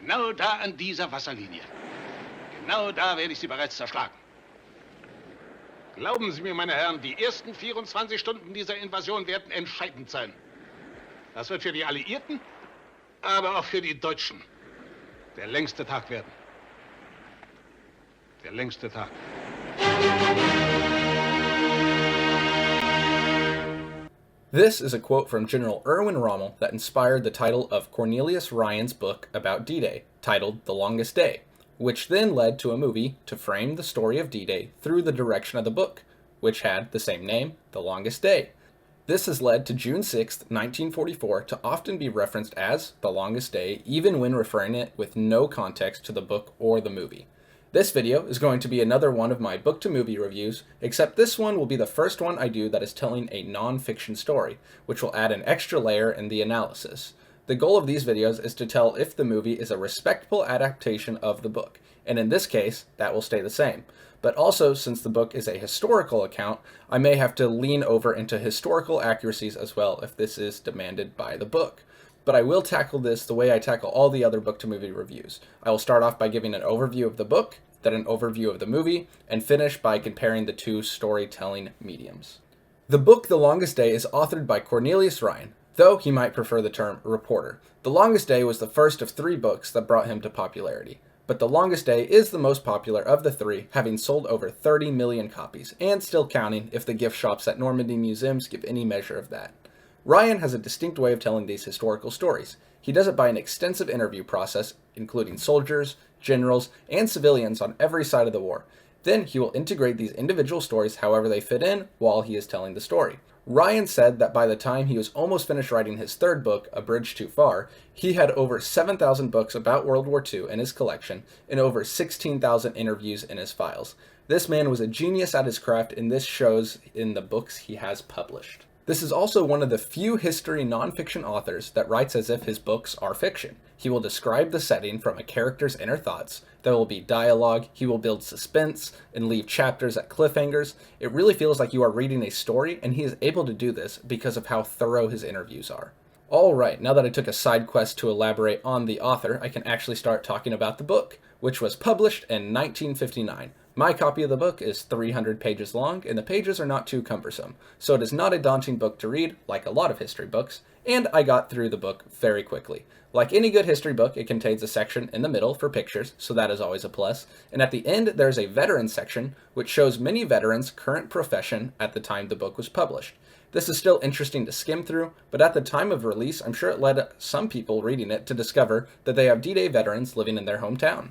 Genau da an dieser Wasserlinie. Genau da werde ich Sie bereits zerschlagen. Glauben Sie mir, meine Herren, die ersten 24 Stunden dieser Invasion werden entscheidend sein. Das wird für die Alliierten, aber auch für die Deutschen der längste Tag werden. Der längste Tag. This is a quote from General Erwin Rommel that inspired the title of Cornelius Ryan's book about D-Day, titled The Longest Day, which then led to a movie to frame the story of D-Day through the direction of the book, which had the same name, The Longest Day. This has led to June 6, 1944 to often be referenced as The Longest Day, even when referring it with no context to the book or the movie. This video is going to be another one of my book-to-movie reviews, except this one will be the first one I do that is telling a non-fiction story, which will add an extra layer in the analysis. The goal of these videos is to tell if the movie is a respectable adaptation of the book, and in this case, that will stay the same. But also, since the book is a historical account, I may have to lean over into historical accuracies as well if this is demanded by the book. But I will tackle this the way I tackle all the other book-to-movie reviews. I will start off by giving an overview of the book, then an overview of the movie, and finish by comparing the two storytelling mediums. The book The Longest Day is authored by Cornelius Ryan, though he might prefer the term reporter. The Longest Day was the first of 3 books that brought him to popularity, but The Longest Day is the most popular of the 3, having sold over 30 million copies, and still counting if the gift shops at Normandy museums give any measure of that. Ryan has a distinct way of telling these historical stories. He does it by an extensive interview process, including soldiers, generals, and civilians on every side of the war. Then he will integrate these individual stories however they fit in while he is telling the story. Ryan said that by the time he was almost finished writing his 3rd book, A Bridge Too Far, he had over 7,000 books about World War II in his collection and over 16,000 interviews in his files. This man was a genius at his craft, and this shows in the books he has published. This is also one of the few history nonfiction authors that writes as if his books are fiction. He will describe the setting from a character's inner thoughts. There will be dialogue, he will build suspense, and leave chapters at cliffhangers. It really feels like you are reading a story, and he is able to do this because of how thorough his interviews are. Alright, now that I took a side quest to elaborate on the author, I can actually start talking about the book, which was published in 1959. My copy of the book is 300 pages long, and the pages are not too cumbersome, so it is not a daunting book to read, like a lot of history books, and I got through the book very quickly. Like any good history book, it contains a section in the middle for pictures, so that is always a plus, and at the end there's a veteran section, which shows many veterans' current profession at the time the book was published. This is still interesting to skim through, but at the time of release, I'm sure it led some people reading it to discover that they have D-Day veterans living in their hometown.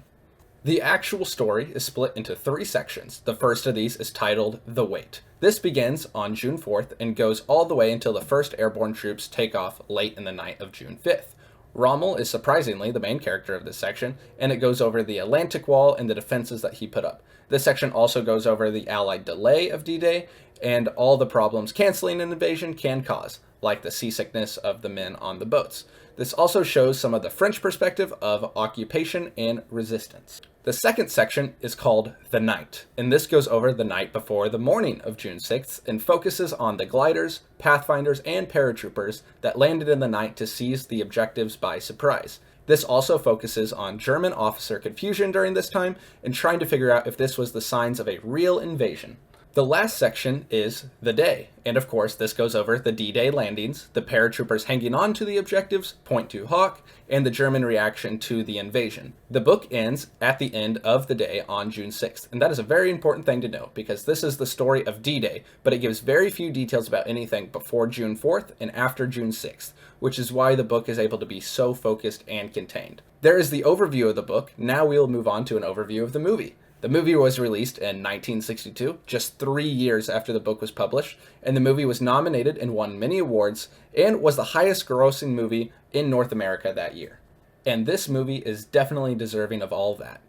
The actual story is split into 3 sections. The first of these is titled The Wait. This begins on June 4th and goes all the way until the 1st Airborne troops take off late in the night of June 5th. Rommel is surprisingly the main character of this section, and it goes over the Atlantic Wall and the defenses that he put up. This section also goes over the Allied delay of D-Day and all the problems canceling an invasion can cause, like the seasickness of the men on the boats. This also shows some of the French perspective of occupation and resistance. The second section is called The Night, and this goes over the night before the morning of June 6th and focuses on the gliders, pathfinders, and paratroopers that landed in the night to seize the objectives by surprise. This also focuses on German officer confusion during this time and trying to figure out if this was the signs of a real invasion. The last section is The Day, and of course this goes over the D-Day landings, the paratroopers hanging on to the objectives, Point to Hawk, and the German reaction to the invasion. The book ends at the end of the day on June 6th, and that is a very important thing to know because this is the story of D-Day, but it gives very few details about anything before June 4th and after June 6th, which is why the book is able to be so focused and contained. There is the overview of the book. Now we will move on to an overview of the movie. The movie was released in 1962, just 3 years after the book was published, and the movie was nominated and won many awards, and was the highest grossing movie in North America that year. And this movie is definitely deserving of all that.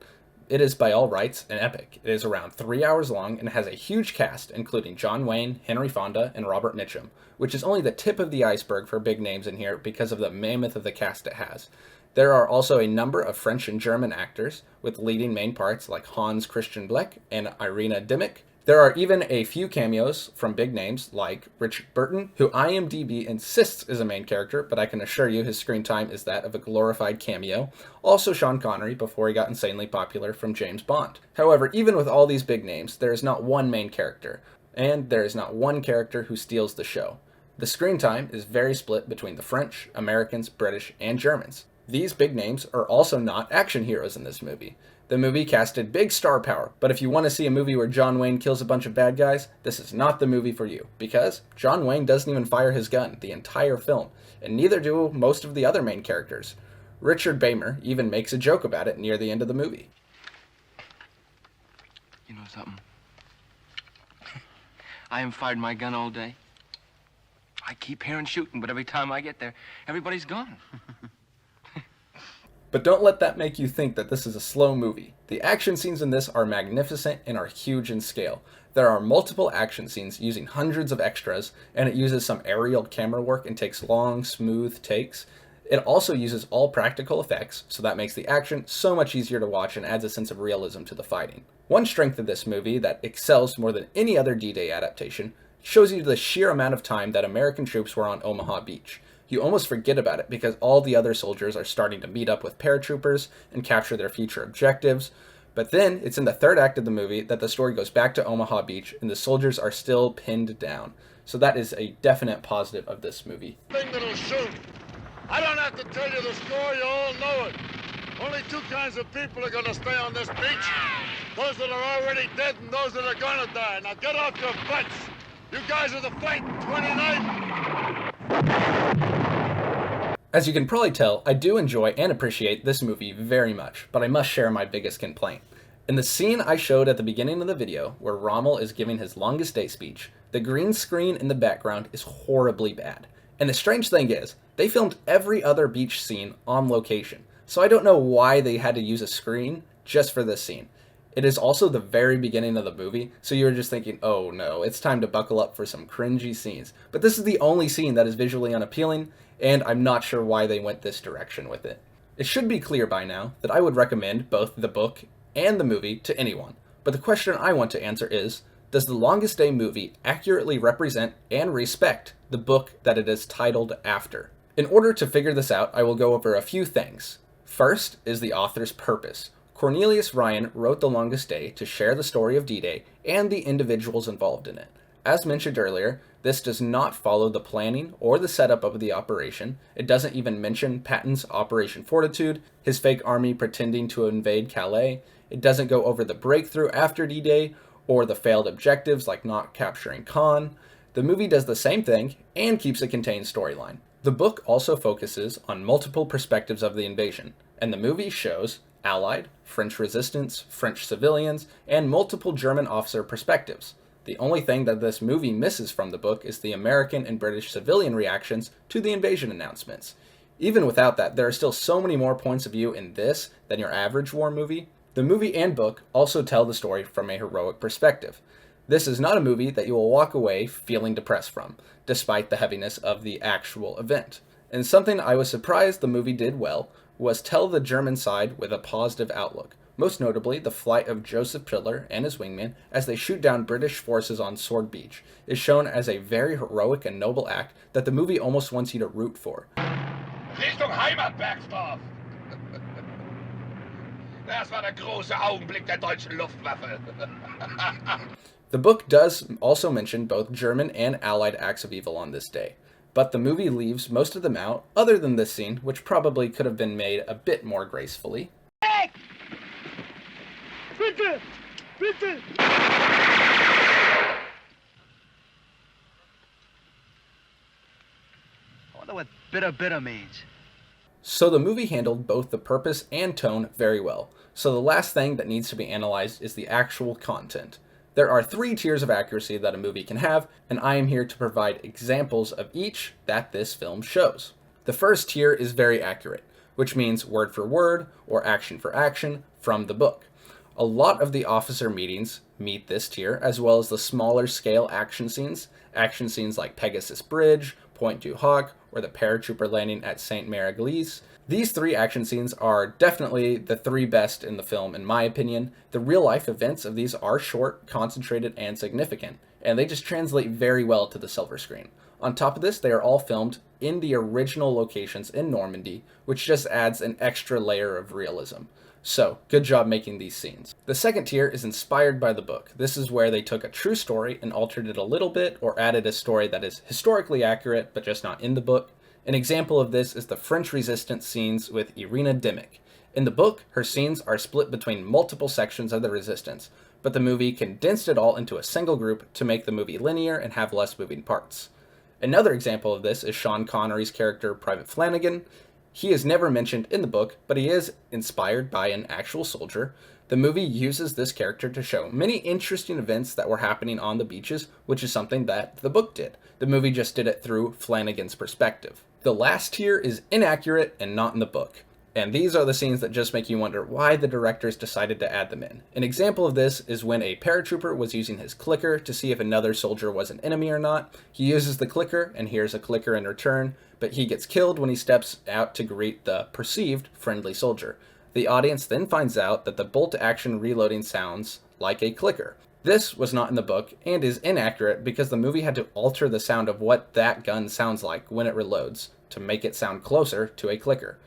It is by all rights an epic. It is around 3 hours long and has a huge cast, including John Wayne, Henry Fonda, and Robert Mitchum, which is only the tip of the iceberg for big names in here because of the mammoth of the cast it has. There are also a number of French and German actors, with leading main parts like Hans Christian Bleck and Irina Dimmick. There are even a few cameos from big names like Richard Burton, who IMDb insists is a main character, but I can assure you his screen time is that of a glorified cameo. Also Sean Connery before he got insanely popular from James Bond. However, even with all these big names, there is not one main character, and there is not one character who steals the show. The screen time is very split between the French, Americans, British, and Germans. These big names are also not action heroes in this movie. The movie casted big star power, but if you want to see a movie where John Wayne kills a bunch of bad guys, this is not the movie for you, because John Wayne doesn't even fire his gun the entire film, and neither do most of the other main characters. Richard Bamer even makes a joke about it near the end of the movie. You know something? I haven't fired my gun all day. I keep hearing shooting, but every time I get there, everybody's gone. But don't let that make you think that this is a slow movie. The action scenes in this are magnificent and are huge in scale. There are multiple action scenes using hundreds of extras, and it uses some aerial camera work and takes long, smooth takes. It also uses all practical effects, so that makes the action so much easier to watch and adds a sense of realism to the fighting. One strength of this movie that excels more than any other D-Day adaptation shows you the sheer amount of time that American troops were on Omaha Beach. You almost forget about it because all the other soldiers are starting to meet up with paratroopers and capture their future objectives. But then it's in the third act of the movie that the story goes back to Omaha Beach and the soldiers are still pinned down. So that is a definite positive of this movie. Thing that'll shoot. I don't have to tell you the score, you all know it. Only two kinds of people are gonna stay on this beach. Those that are already dead and those that are gonna die. Now get off your butts. You guys are the fighting 29th. As you can probably tell, I do enjoy and appreciate this movie very much, but I must share my biggest complaint. In the scene I showed at the beginning of the video, where Rommel is giving his longest day speech, the green screen in the background is horribly bad. And the strange thing is, they filmed every other beach scene on location, so I don't know why they had to use a screen just for this scene. It is also the very beginning of the movie, so you're just thinking, oh no, it's time to buckle up for some cringy scenes. But this is the only scene that is visually unappealing, and I'm not sure why they went this direction with it. It should be clear by now that I would recommend both the book and the movie to anyone, but the question I want to answer is, does The Longest Day movie accurately represent and respect the book that it is titled after? In order to figure this out, I will go over a few things. First is the author's purpose. Cornelius Ryan wrote The Longest Day to share the story of D-Day and the individuals involved in it. As mentioned earlier, this does not follow the planning or the setup of the operation. It doesn't even mention Patton's Operation Fortitude, his fake army pretending to invade Calais. It doesn't go over the breakthrough after D-Day or the failed objectives like not capturing Caen. The movie does the same thing and keeps a contained storyline. The book also focuses on multiple perspectives of the invasion, and the movie shows Allied, French resistance, French civilians, and multiple German officer perspectives. The only thing that this movie misses from the book is the American and British civilian reactions to the invasion announcements. Even without that, there are still so many more points of view in this than your average war movie. The movie and book also tell the story from a heroic perspective. This is not a movie that you will walk away feeling depressed from, despite the heaviness of the actual event. And something I was surprised the movie did well was tell the German side with a positive outlook. Most notably, the flight of Joseph Triller and his wingman as they shoot down British forces on Sword Beach is shown as a very heroic and noble act that the movie almost wants you to root for. Richtung Heimat, Bergsdorf! Das war der große Augenblick der deutschen Luftwaffe. The book does also mention both German and Allied acts of evil on this day, but the movie leaves most of them out, other than this scene, which probably could have been made a bit more gracefully. Bitte! Bitte! I wonder what bitter means. So the movie handled both the purpose and tone very well. So the last thing that needs to be analyzed is the actual content. There are 3 tiers of accuracy that a movie can have, and I am here to provide examples of each that this film shows. The first tier is very accurate, which means word for word or action for action from the book. A lot of the officer meetings meet this tier, as well as the smaller scale action scenes like Pegasus Bridge, Point du Hoc, or the paratrooper landing at St. Mère Église. These 3 action scenes are definitely the 3 best in the film, in my opinion. The real-life events of these are short, concentrated, and significant, and they just translate very well to the silver screen. On top of this, they are all filmed in the original locations in Normandy, which just adds an extra layer of realism. So, good job making these scenes. The second tier is inspired by the book. This is where they took a true story and altered it a little bit, or added a story that is historically accurate, but just not in the book. An example of this is the French resistance scenes with Irina Dimick. In the book, her scenes are split between multiple sections of the resistance, but the movie condensed it all into a single group to make the movie linear and have less moving parts. Another example of this is Sean Connery's character, Private Flanagan. He is never mentioned in the book, but he is inspired by an actual soldier. The movie uses this character to show many interesting events that were happening on the beaches, which is something that the book did. The movie just did it through Flanagan's perspective. The last tier is inaccurate and not in the book. And these are the scenes that just make you wonder why the directors decided to add them in. An example of this is when a paratrooper was using his clicker to see if another soldier was an enemy or not. He uses the clicker and hears a clicker in return, but he gets killed when he steps out to greet the perceived friendly soldier. The audience then finds out that the bolt-action reloading sounds like a clicker. This was not in the book and is inaccurate because the movie had to alter the sound of what that gun sounds like when it reloads to make it sound closer to a clicker.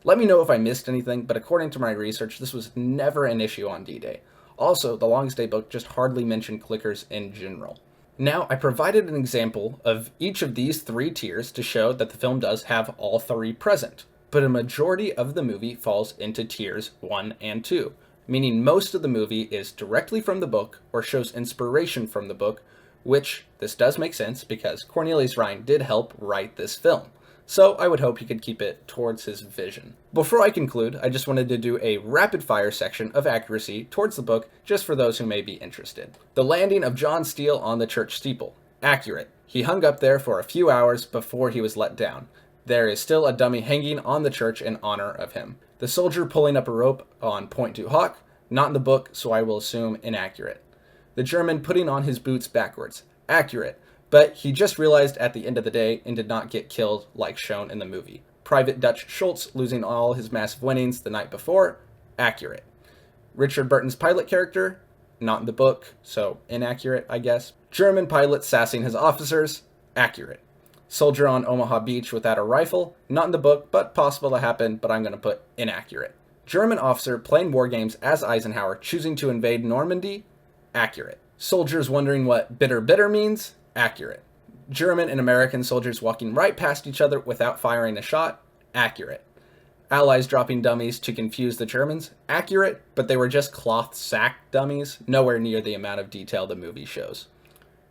Let me know if I missed anything, but according to my research, this was never an issue on D-Day. Also, the Longest Day book just hardly mentioned clickers in general. Now, I provided an example of each of these 3 tiers to show that the film does have all 3 present, but a majority of the movie falls into tiers 1 and 2, meaning most of the movie is directly from the book or shows inspiration from the book, which this does make sense because Cornelius Ryan did help write this film. So I would hope he could keep it towards his vision. Before I conclude, I just wanted to do a rapid fire section of accuracy towards the book just for those who may be interested. The landing of John Steele on the church steeple. Accurate. He hung up there for a few hours before he was let down. There is still a dummy hanging on the church in honor of him. The soldier pulling up a rope on Point du Hoc. Not in the book, so I will assume inaccurate. The German putting on his boots backwards. Accurate. But he just realized at the end of the day and did not get killed like shown in the movie. Private Dutch Schultz losing all his massive winnings the night before. Accurate. Richard Burton's pilot character. Not in the book, so inaccurate, I guess. German pilot sassing his officers. Accurate. Soldier on Omaha Beach without a rifle. Not in the book, but possible to happen, but I'm going to put inaccurate. German officer playing war games as Eisenhower choosing to invade Normandy. Accurate. Soldiers wondering what bitter bitter means. Accurate. German and American soldiers walking right past each other without firing a shot. Accurate. Allies dropping dummies to confuse the Germans. Accurate, but they were just cloth sack dummies, nowhere near the amount of detail the movie shows.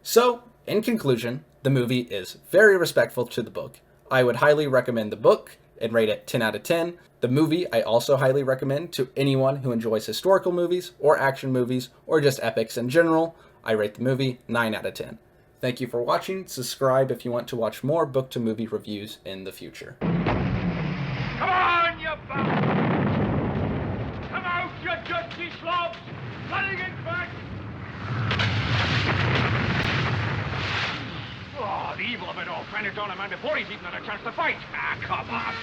So, in conclusion, the movie is very respectful to the book. I would highly recommend the book and rate it 10 out of 10. The movie I also highly recommend to anyone who enjoys historical movies or action movies or just epics in general. I rate the movie 9 out of 10. Thank you for watching. Subscribe if you want to watch more book-to-movie reviews in the future. Come on, you bum! Come out, you dirty slobs! Letting it back! Oh, the evil of it all. Trying to down a man before he's even had a chance to fight. Ah, come on!